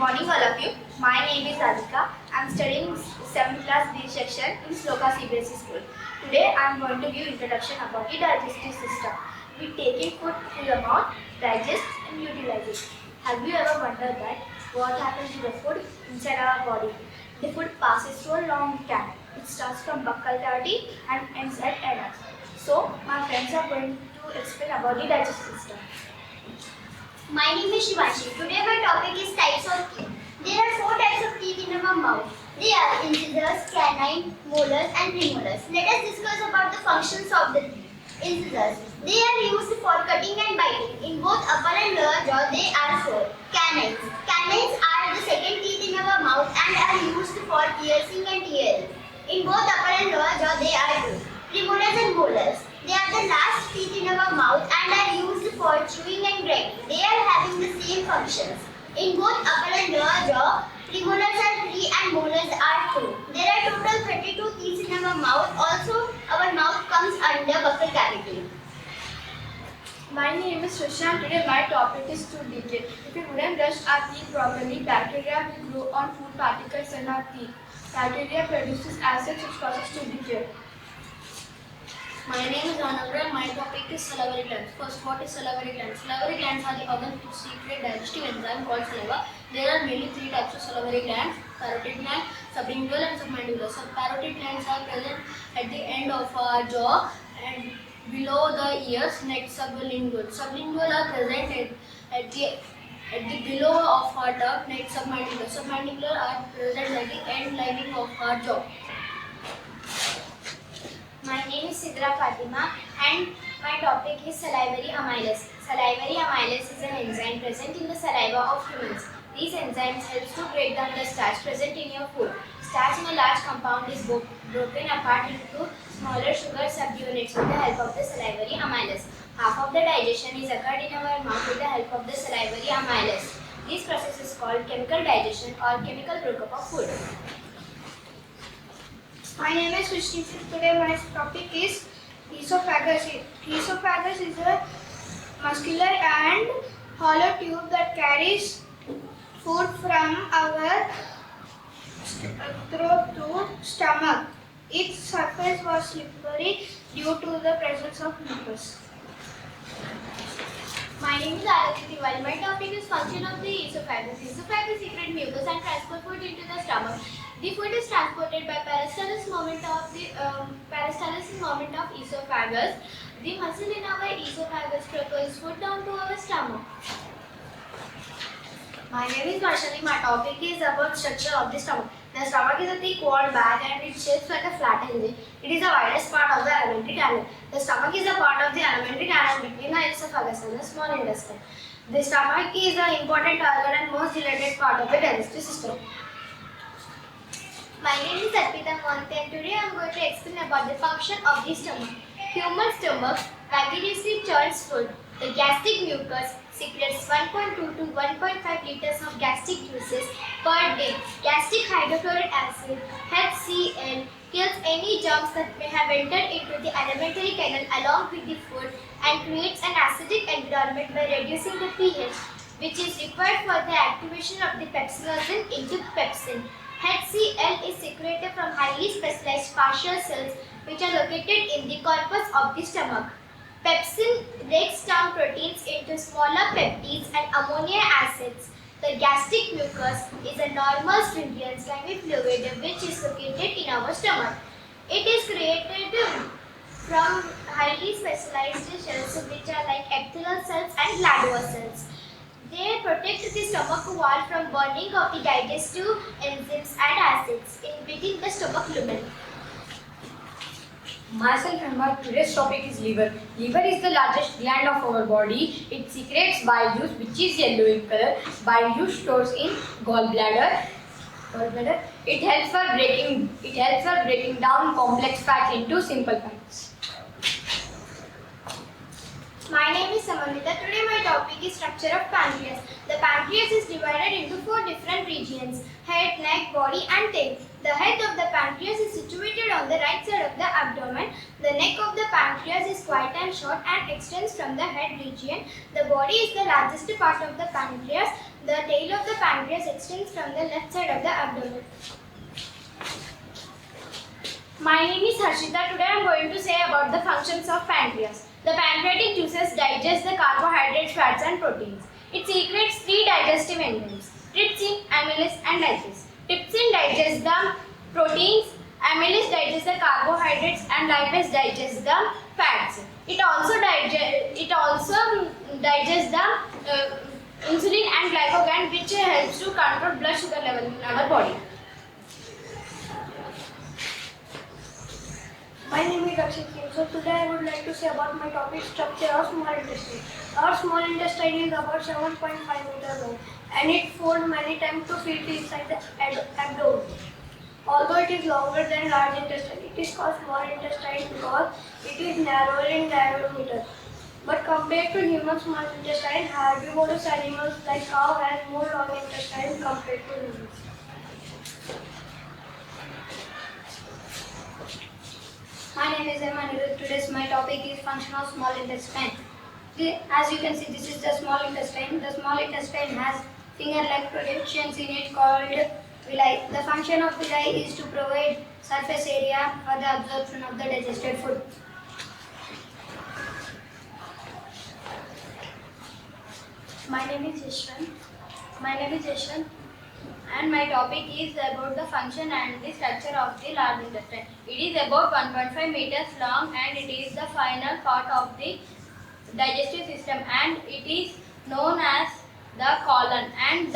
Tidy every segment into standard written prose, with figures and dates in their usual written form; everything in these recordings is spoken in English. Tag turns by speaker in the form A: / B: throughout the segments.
A: morning all of you. My name is Radhika. I am studying 7th class B section in Sloka CBSE school. Today I am going to give introduction about the digestive system. We take in food through the mouth, digest and utilize it. Have you ever wondered that what happens to the food inside our body? The food passes through a long canal. It starts from buccal cavity and ends at anus. So my friends are going to explain about the digestive system.
B: My name is Shivanshi. Today my topic is types of teeth. There are 4 types of teeth in our mouth. They are incisors, canine, molars and premolars. Let us discuss about the functions of the teeth. Incisors. They are used for cutting and biting. In both upper and lower jaw they are 4. Canines. Canines are the second teeth in our mouth and are used for piercing and tearing. In both upper and lower jaw they are 2. Premolars and molars. They are the last teeth in our mouth and are used for chewing and grinding. They are having the same functions. In both upper and lower jaw, premolars are 3 and molars are 2. There are total 32 teeth in our mouth. Also, our mouth comes under buccal cavity.
A: My name is Srisha and today my topic is tooth decay. If we wouldn't brush our teeth properly, bacteria will grow on food particles in our teeth. Bacteria produces acids which causes tooth decay.
C: My name is Anandra and my topic is salivary glands. First, what is salivary glands? Salivary glands are the organs which secrete digestive enzyme called saliva. There are mainly 3 types of salivary glands: parotid gland, sublingual and submandibular. Parotid glands are present at the end of our jaw and below the ears. Next, sublingual. Sublingual are present at the below of our tongue. Next, submandibular. Submandibular are present at the end lining of our jaw.
B: My name is Sidra Fatima and my topic is salivary amylase. Salivary amylase is an enzyme present in the saliva of humans. These enzymes help to break down the starch present in your food. Starch in a large compound is broken apart into smaller sugar subunits with the help of the salivary amylase. Half of the digestion is occurred in our mouth with the help of the salivary amylase. This process is called chemical digestion or chemical breakup of food.
A: My name is Krishni. Today my topic is esophagus. Esophagus is a muscular and hollow tube that carries food from our throat to stomach. Its surface was slippery due to the presence of mucus.
B: My name is Araditi Tiwari. My topic is function of the esophagus. Esophagus secretes mucus and transport food into the stomach. The food is transported by peristalsis movement of esophagus. The muscle in our esophagus propels food down to our stomach.
A: My name is Varshali. My topic is about structure of the stomach. The stomach is a thick walled bag and it shapes like a flat engine. It is the widest part of the alimentary canal. The stomach is a part of the alimentary canal between the esophagus and the small intestine. The stomach is the important organ and most dilated part of the digestive system.
B: My name is Arpita Mohanty and today I am going to explain about the function of the stomach. Human stomach vigorously churns food. The gastric mucus secretes 1.2 to 1.5 liters of gastric juices per day. Gastric hydrochloric acid HCl kills any germs that may have entered into the alimentary canal along with the food and creates an acidic environment by reducing the pH, which is required for the activation of the pepsinogen into pepsin. HCl is secreted from highly specialized fascial cells which are located in the corpus of the stomach. Pepsin breaks down proteins into smaller peptides and amino acids. The gastric mucus is a normal stringent slimy fluid which is located in our stomach. It is created from highly specialized cells which are like epithelial cells and glandular cells. They protect the stomach wall from burning of the digestive enzymes and acids within the stomach lumen.
D: Myself and my today's topic is liver. Liver is the largest gland of our body. It secretes bile juice which is yellow in color. Bile juice stores in gallbladder. It helps for breaking down complex fats into simple fats.
B: My name is Samantha. Today my topic is structure of pancreas. The pancreas is divided into 4 different regions: head, neck, body and tail. The head of the pancreas is situated on the right side of the abdomen. The neck of the pancreas is quite and short and extends from the head region. The body is the largest part of the pancreas. The tail of the pancreas extends from the left side of the abdomen.
A: My name is Harshita. Today I am going to say about the functions of pancreas. The pancreatic juices digest the carbohydrates, fats and proteins. It secretes three digestive enzymes: trypsin, amylase and lipase. Trypsin digests the proteins, amylase digests the carbohydrates and lipase digests the fats. It also digests the insulin and glycogen, which helps to control blood sugar level in our body.
E: My name is Rakshit Singh. So today I would like to say about my topic, structure of small intestine. Our small intestine is about 7.5 meters long and it folds many times to fit inside the abdomen. Although it is longer than large intestine, it is called small intestine because it is narrower in diameter. But compared to human small intestine, herbivorous animals like cow has more long intestine compared to humans.
C: My name is Emmanuel. Today's my topic is function of small intestine. As you can see, this is the small intestine. The small intestine has finger-like projections in it called villi. The function of villi is to provide surface area for the absorption of the digested food.
A: My name is Yashwant and my topic is about the function and the structure of the large intestine. It is about 1.5 meters long and it is the final part of the digestive system and it is known as the colon, and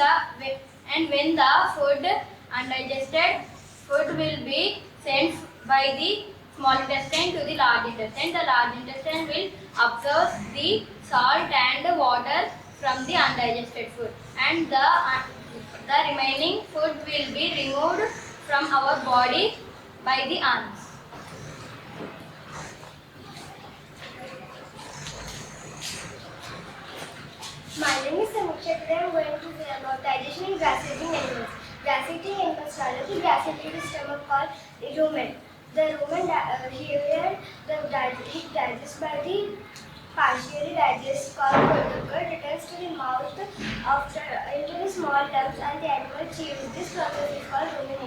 A: when the food undigested food will be sent by the small intestine to the large intestine. The large intestine will absorb the salt and water from the undigested food and the remaining food will be removed from our body by the arms.
B: My name is Samiksha. Today I am going to say about digestion in grass-eating animals. Grass-eating animals directly grass-eating stomach called the rumen. The rumen here it digests by the partially digest called gut returns to the mouth after into the small ducts and the animal chews. This process is called rumination.